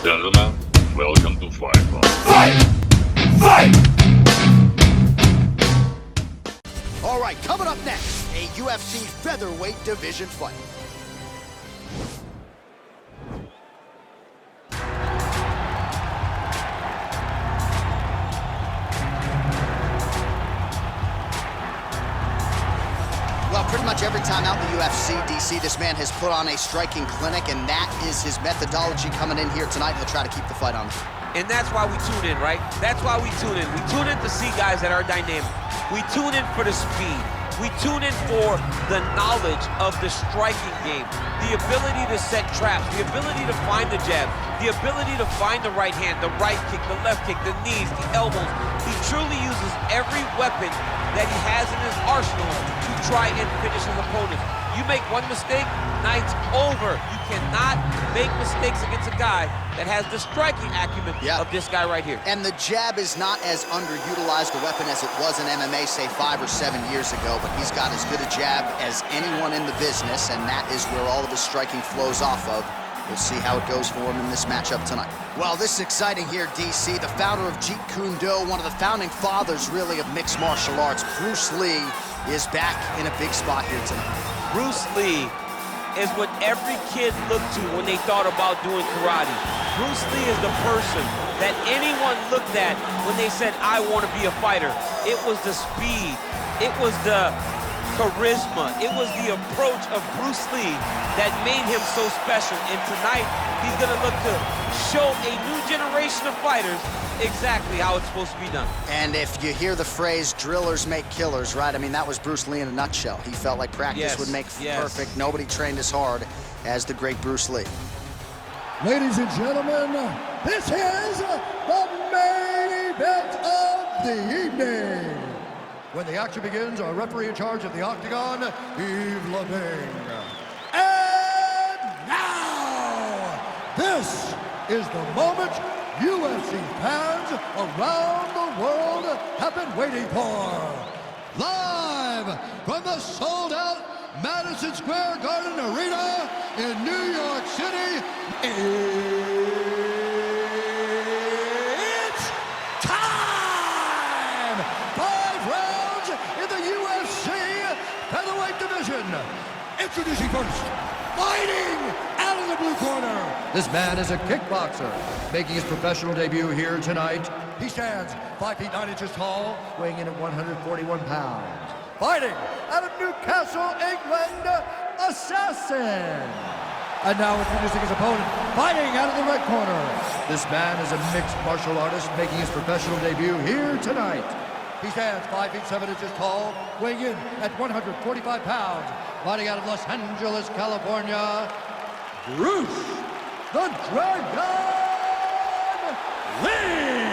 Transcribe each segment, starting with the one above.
Gentlemen, welcome to Fight Club. Fight! Fight! All right, coming up next, a UFC featherweight division fight. Well, pretty much every time out in the UFC, DC, this man has put on a striking clinic, and that is his methodology coming in here tonight. He'll try to keep the fight on. And that's why we tune in, right? That's why we tune in. We tune in to see guys that are dynamic. We tune in for the speed. We tune in for the knowledge of the striking game, the ability to set traps, the ability to find the jab, the ability to find the right hand, the right kick, the left kick, the knees, the elbows. He truly uses every weapon that he has in his arsenal to try and finish his opponent. You make one mistake, night's over. You cannot make mistakes against a guy that has the striking acumen of this guy right here. And the jab is not as underutilized a weapon as it was in MMA, say 5 or 7 years ago, but he's got as good a jab as anyone in the business, and that is where all of his striking flows off of. We'll see how it goes for him in this matchup tonight. Well, this is exciting here, DC. The founder of Jeet Kune Do, one of the founding fathers, really, of mixed martial arts, Bruce Lee, is back in a big spot here tonight. Bruce Lee is what every kid looked to when they thought about doing karate. Bruce Lee is the person that anyone looked at when they said, I want to be a fighter. It was the speed. It was the charisma. It was the approach of Bruce Lee that made him so special. And tonight, he's going to look to show a new generation of fighters exactly how it's supposed to be done. And if you hear the phrase, drillers make killers, right? I mean, that was Bruce Lee in a nutshell. He felt like practice would make perfect. Nobody trained as hard as the great Bruce Lee. Ladies and gentlemen, this is the main event of the evening. When the action begins, our referee in charge of the Octagon, Yves Lavigne. And now, this is the moment UFC fans around the world have been waiting for. Live from the sold-out Madison Square Garden Arena in New York City, it's time! 5 rounds in the UFC featherweight division. Introducing first, fighting out of the blue corner. This man is a kickboxer, making his professional debut here tonight. He stands 5 feet 9 inches tall, weighing in at 141 pounds. Fighting out of Newcastle, England, Assassin. And now introducing his opponent, fighting out of the red corner. This man is a mixed martial artist, making his professional debut here tonight. He stands 5 feet 7 inches tall, weighing in at 145 pounds. Fighting out of Los Angeles, California, Bruce the Dragon Lee!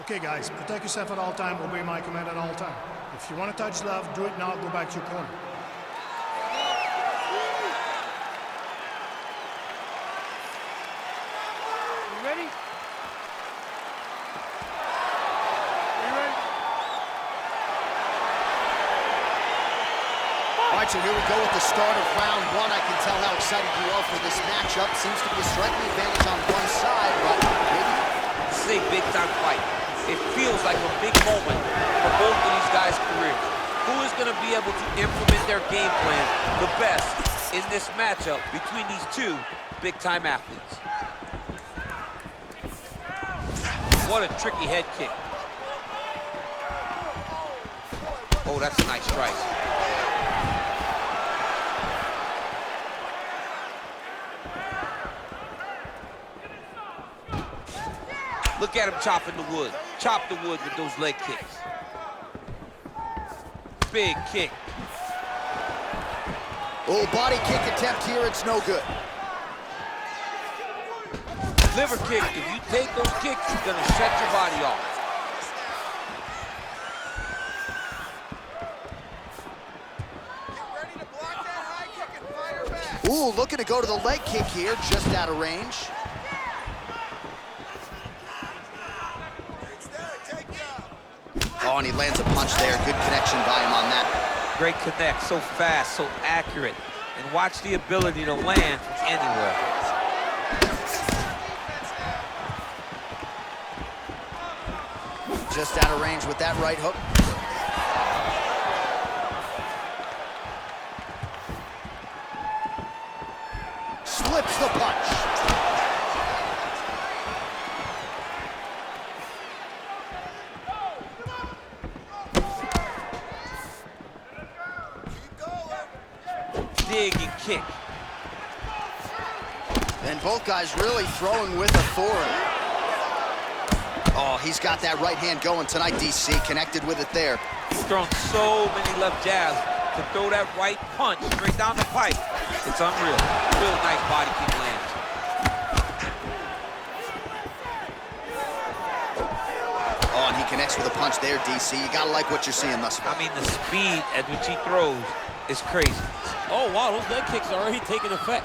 Okay, guys, protect yourself at all time, obey my command at all time. If you want to touch love, do it now, go back to your corner. You ready? All right, so here we go with the start of round 1. I can tell how excited you are for this matchup. Seems to be a striking advantage on one side, but maybe... This is a big-time fight. It feels like a big moment for both of these guys' careers. Who is going to be able to implement their game plan the best in this matchup between these two big-time athletes? What a tricky head kick. Oh, that's a nice strike. Look at him chopping the wood. Chop the wood with those leg kicks. Big kick. Oh, body kick attempt here, it's no good. Liver kick, if you take those kicks, you're gonna shut your body off. Get ready to block that high kick and fire back. Ooh, looking to go to the leg kick here, just out of range. Oh, and he lands a punch there. Good connection by him on that. Great connect, so fast, so accurate. And watch the ability to land from anywhere. Just out of range with that right hook. Slips the punch. Dig and kick. And both guys really throwing with authority. Oh, he's got that right hand going tonight, DC. Connected with it there. He's thrown so many left jabs to throw that right punch straight down the pipe. It's unreal. Real nice body kick lands. Oh, and he connects with a punch there, DC. You gotta like what you're seeing thus far. I mean, the speed at which he throws is crazy. Oh, wow, those leg kicks are already taking effect.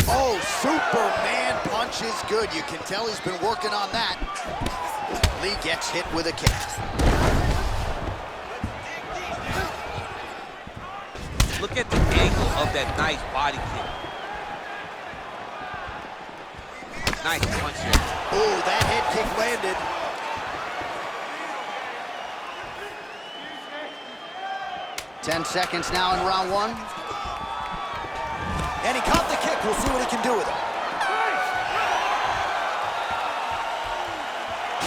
Oh, Superman punch is good. You can tell he's been working on that. Lee gets hit with a kick. Look at the angle of that nice body kick. Nice punch here. Oh, that head kick landed. Ten seconds now in round one. And he caught the kick. We'll see what he can do with it.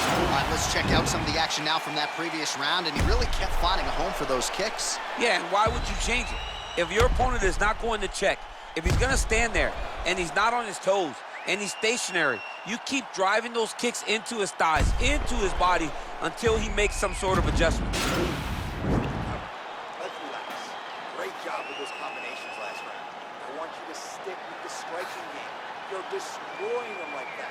All right, let's check out some of the action now from that previous round. And he really kept finding a home for those kicks. Yeah, and why would you change it? If your opponent is not going to check, if he's going to stand there and he's not on his toes and he's stationary, you keep driving those kicks into his thighs, into his body, until he makes some sort of adjustment. Let's relax. Great job with those combinations last round. I want you to stick with the striking game. You're destroying them like that.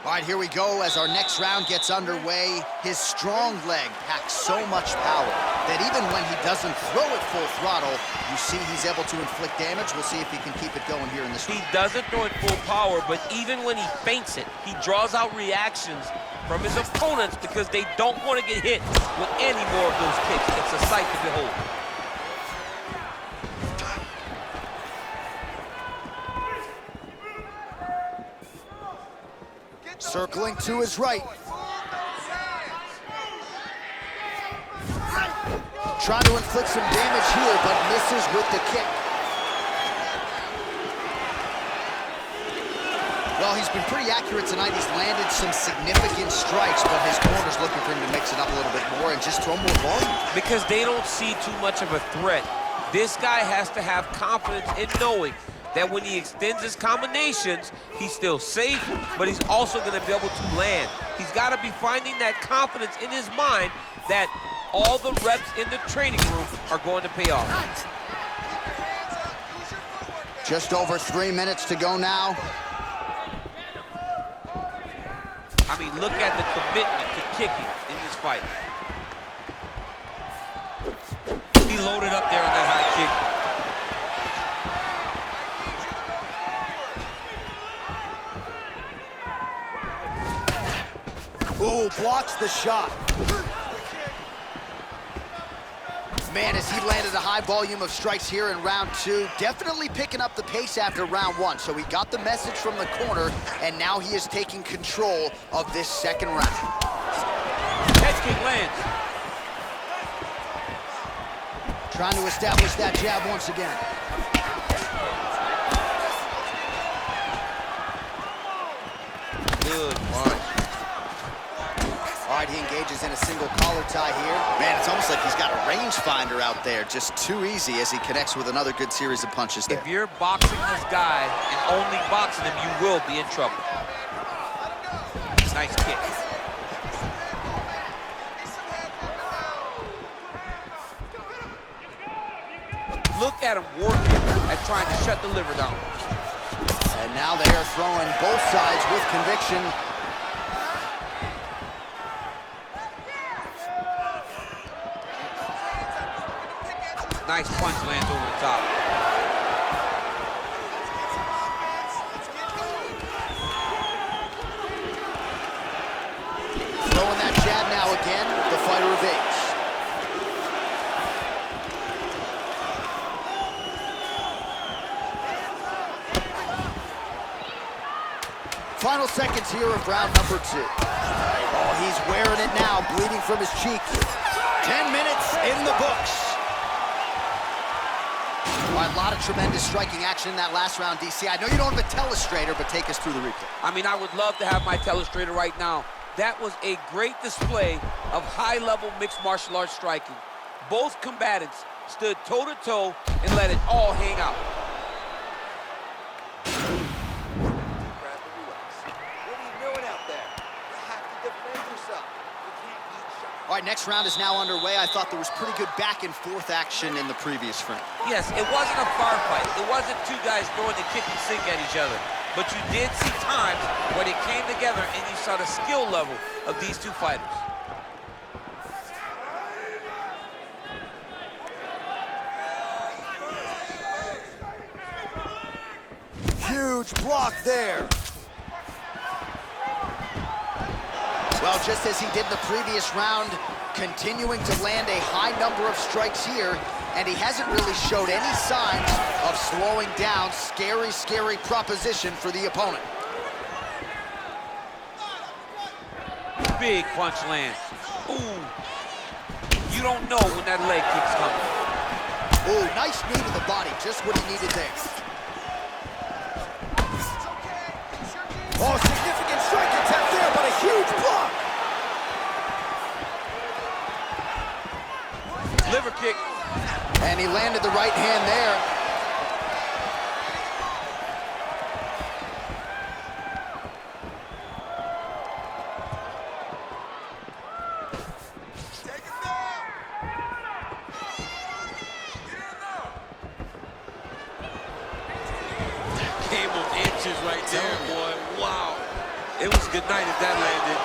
All right, here we go as our next round gets underway. His strong leg packs so much power that even when he doesn't throw it full throttle, you see he's able to inflict damage. We'll see if he can keep it going here in this round. He doesn't throw it full power, but even when he feints it, he draws out reactions from his opponents because they don't want to get hit with any more of those kicks. It's a sight to behold. Circling to his right. Trying to inflict some damage here, but misses with the kick. Well, he's been pretty accurate tonight. He's landed some significant strikes, but his corner's looking for him to mix it up a little bit more and just throw more volume. Because they don't see too much of a threat. This guy has to have confidence in knowing that when he extends his combinations, he's still safe, but he's also gonna be able to land. He's gotta be finding that confidence in his mind that all the reps in the training room are going to pay off. Just over 3 minutes to go now. I mean, look at the commitment to kicking in this fight. He loaded up there on that high kick. Ooh, blocks the shot. Man, as he landed a high volume of strikes here in round two, definitely picking up the pace after round one. So he got the message from the corner, and now he is taking control of this second round. Head kick lands. Trying to establish that jab once again. Good punch. All right, he engages in a single collar tie here. Man, it's almost like he's got a rangefinder out there. Just too easy as he connects with another good series of punches there. If you're boxing this guy and only boxing him, you will be in trouble. Nice kick. Look at him working at trying to shut the liver down. And now they are throwing both sides with conviction. Nice punch lands over the top. jab now again. The fighter evades. Final seconds here of round number 2. Oh, he's wearing it now, bleeding from his cheek. 10 minutes in the books. All right, a lot of tremendous striking action in that last round, DC. I know you don't have a telestrator, but take us through the replay. I mean, I would love to have my telestrator right now. That was a great display of high-level mixed martial arts striking. Both combatants stood toe-to-toe and let it all hang out. Grab the relax. What are you doing out there? You have to defend yourself. You can't eat shots. All right, next round is now underway. I thought there was pretty good back-and-forth action in the previous frame. Yes, it wasn't a firefight. It wasn't two guys throwing the kitchen sink at each other. But you did see times where they came together and you saw the skill level of these two fighters. Huge block there. Well, just as he did in the previous round, continuing to land a high number of strikes here, and he hasn't really showed any signs of slowing down. Scary, scary proposition for the opponent. Big punch lands. Ooh. You don't know when that leg kick's coming. Ooh, nice knee to the body, just what he needed there. Oh, significant strike attempt there, but a huge block. Liver kick. And he landed the right hand there. Game of inches right there, boy. Wow. It was good night if that landed.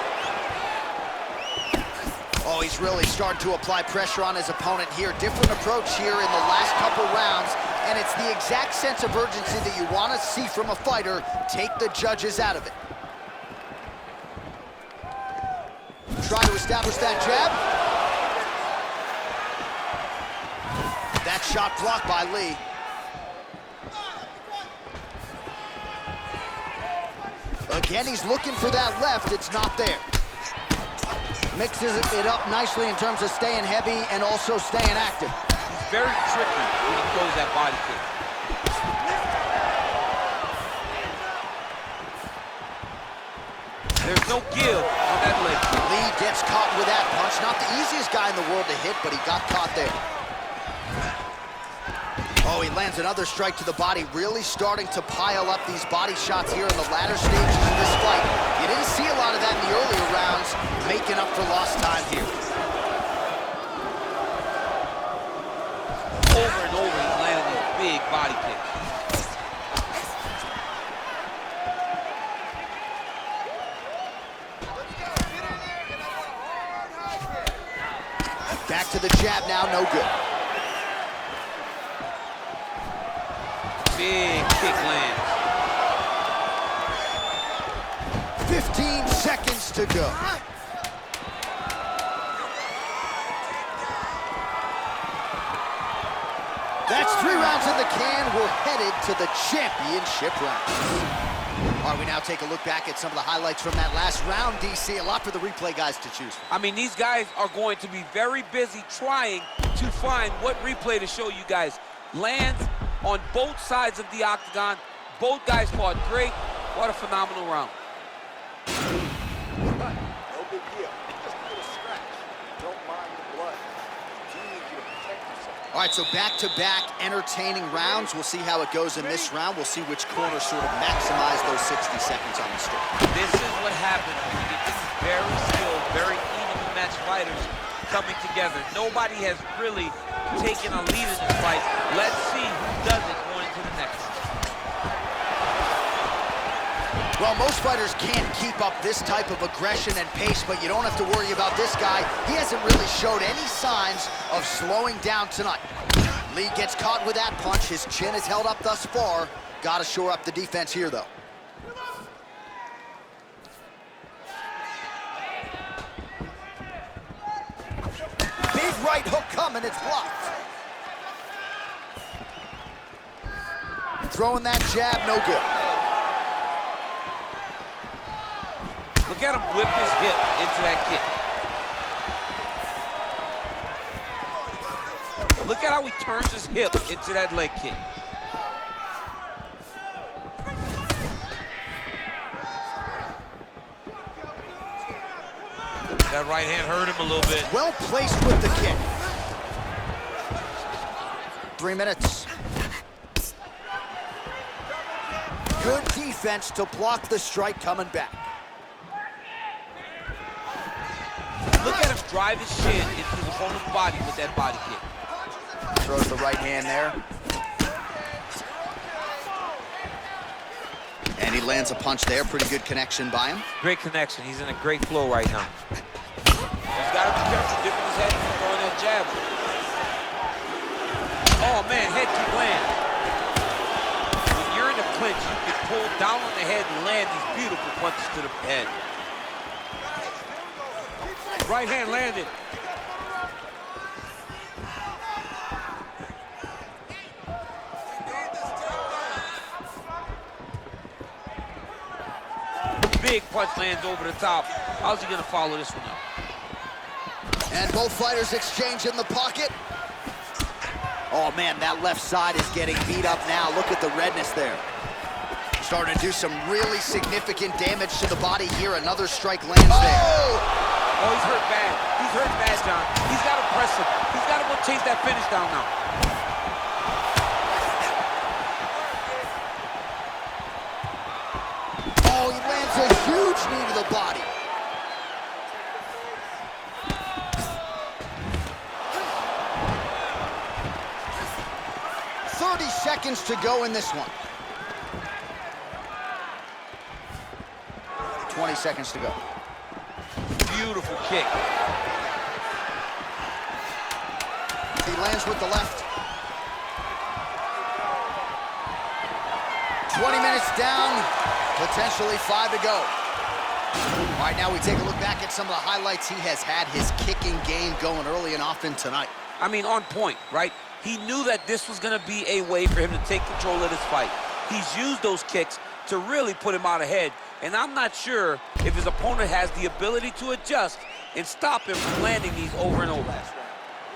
Oh, he's really starting to apply pressure on his opponent here. Different approach here in the last couple rounds, and it's the exact sense of urgency that you want to see from a fighter. Take the judges out of it. Try to establish that jab. That shot blocked by Lee. Again, he's looking for that left. It's not there. Mixes it up nicely in terms of staying heavy and also staying active. He's very tricky when he throws that body kick. There's no give on that leg kick. Lee gets caught with that punch. Not the easiest guy in the world to hit, but he got caught there. Oh, he lands another strike to the body, really starting to pile up these body shots here in the latter stages of this fight. You didn't see a lot of that in the earlier rounds, making up for lost time here. Over and over, he's landing these big body kicks. Back to the jab now, no good. Big kick lands. 15 seconds to go. That's 3 rounds in the can. We're headed to the championship round. All right, we now take a look back at some of the highlights from that last round, DC. A lot for the replay guys to choose from. I mean, these guys are going to be very busy trying to find what replay to show you guys. Lands on both sides of the octagon. Both guys fought great. What a phenomenal round. No big deal. Just a little scratch. Don't mind the blood. I do need you to protect yourself. All right, so back-to-back entertaining rounds. We'll see how it goes in this round. We'll see which corner sort of maximize those 60 seconds on the stick. This is what happens when you get these very skilled, very evenly matched fighters coming together. Nobody has really taken a lead in this fight. Let's see who does it going into the next one. Well, most fighters can't keep up this type of aggression and pace, but you don't have to worry about this guy. He hasn't really showed any signs of slowing down tonight. Lee gets caught with that punch. His chin is held up thus far. Got to shore up the defense here, though. right hook coming, it's blocked. Throwing that jab, no good. Look at him whip his hip into that kick. Look at how he turns his hip into that leg kick. That right hand hurt him a little bit. Well placed with the kick. 3 minutes. Good defense to block the strike coming back. Look at him drive his shin into his opponent's body with that body kick. Throws the right hand there. And he lands a punch there. Pretty good connection by him. Great connection. He's in a great flow right now. He's got to be careful dipping his head and throwing that jab. Oh, man, head to land. When you're in the clinch, you can pull down on the head and land these beautiful punches to the head. Right hand landed. Big punch lands over the top. How's he gonna follow this one up? And both fighters exchange in the pocket. Oh man, that left side is getting beat up now. Look at the redness there. Starting to do some really significant damage to the body here. Another strike lands there. Oh, he's hurt bad. He's hurt bad, John. He's got to press him. He's got to go chase that finish down now. Oh, he lands a huge knee to the body. Seconds to go in this one. 20 seconds to go. Beautiful kick. He lands with the left. 20 minutes down, potentially 5 to go. All right, now we take a look back at some of the highlights. He has had his kicking game going early and often tonight. I mean, on point, right? He knew that this was going to be a way for him to take control of this fight. He's used those kicks to really put him out ahead, and I'm not sure if his opponent has the ability to adjust and stop him from landing these over and over. He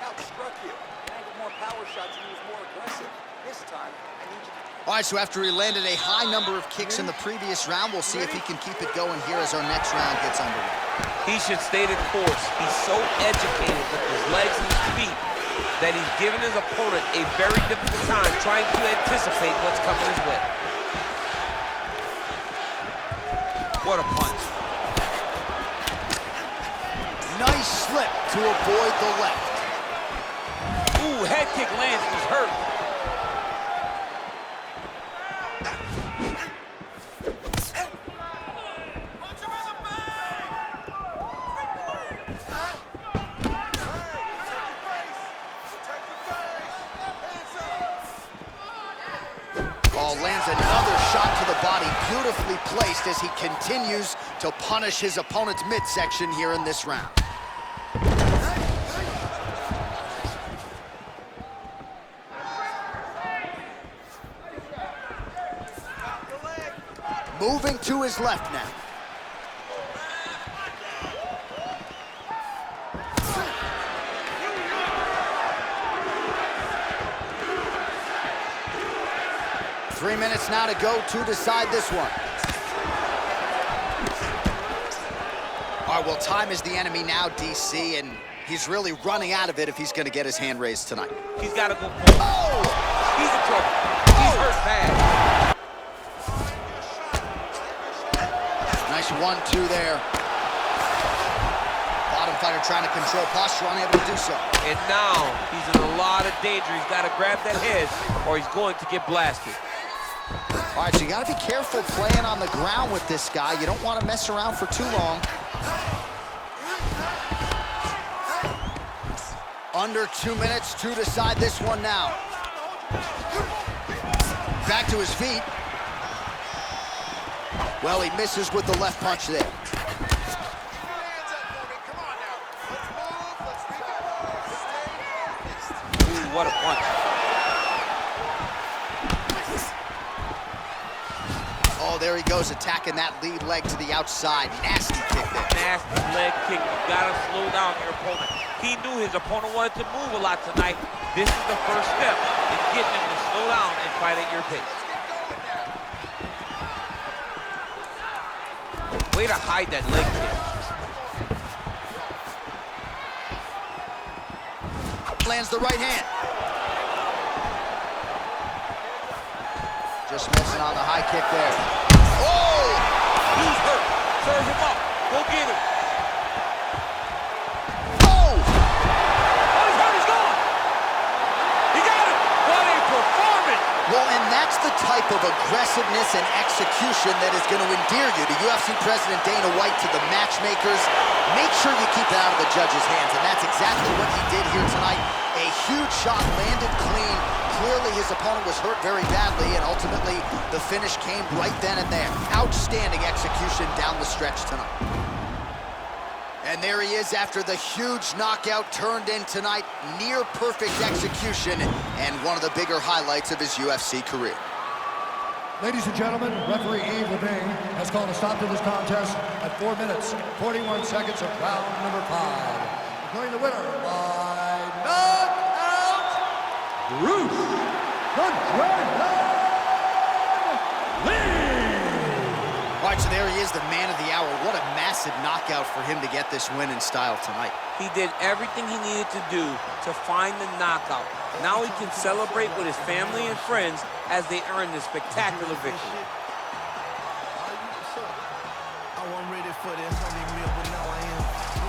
outstruck you. Landed more power shots and he was more aggressive. This time, I need you to... All right, so after he landed a high number of kicks in the previous round, we'll see if he can keep it going here as our next round gets underway. He should stay the course. He's so educated with his legs and his feet that he's given his opponent a very difficult time trying to anticipate what's coming his way. What a punch. Nice slip to avoid the left. Ooh, head kick lands, he's hurt. Lands another shot to the body, beautifully placed as he continues to punish his opponent's midsection here in this round. Moving to his left now. Three minutes now to go to decide this one. All right, well, time is the enemy now, DC, and he's really running out of it if he's going to get his hand raised tonight. He's got to go forward. Oh! He's in trouble. He's hurt bad. Nice 1-2 there. Bottom fighter trying to control posture, unable to do so. And now he's in a lot of danger. He's got to grab that head or he's going to get blasted. All right, so you got to be careful playing on the ground with this guy. You don't want to mess around for too long. Under 2 minutes to decide this one now. Back to his feet. Well, he misses with the left punch there. what a punch. Oh, there he goes, attacking that lead leg to the outside. Nasty kick there. Nasty leg kick. You gotta slow down your opponent. He knew his opponent wanted to move a lot tonight. This is the first step in getting him to slow down and fight at your pace. Way to hide that leg kick. Lands the right hand. Just missing on the high kick there. Oh! He's hurt. Serve him up. Go get him. Oh! Oh, he's hurt. He's gone. He got him. What a performance. Well, and that's the type of aggressiveness and execution that is going to endear you to UFC President Dana White, to the matchmakers. Make sure you keep it out of the judge's hands, and that's exactly what he did here tonight. A huge shot landed clean. Clearly his opponent was hurt very badly, and ultimately the finish came right then and there. Outstanding execution down the stretch tonight. And there he is after the huge knockout turned in tonight. Near perfect execution and one of the bigger highlights of his UFC career. Ladies and gentlemen, referee Yves Levine has called a stop to this contest at 4 minutes, 41 seconds of round number 5. Declaring the winner by knockout, Bruce the Dragon Lee! All right, so there he is, the man of the hour. What a massive knockout for him to get this win in style tonight. He did everything he needed to do to find the knockout. Now he can celebrate with his family and friends as they earn this spectacular victory. I wasn't ready for this.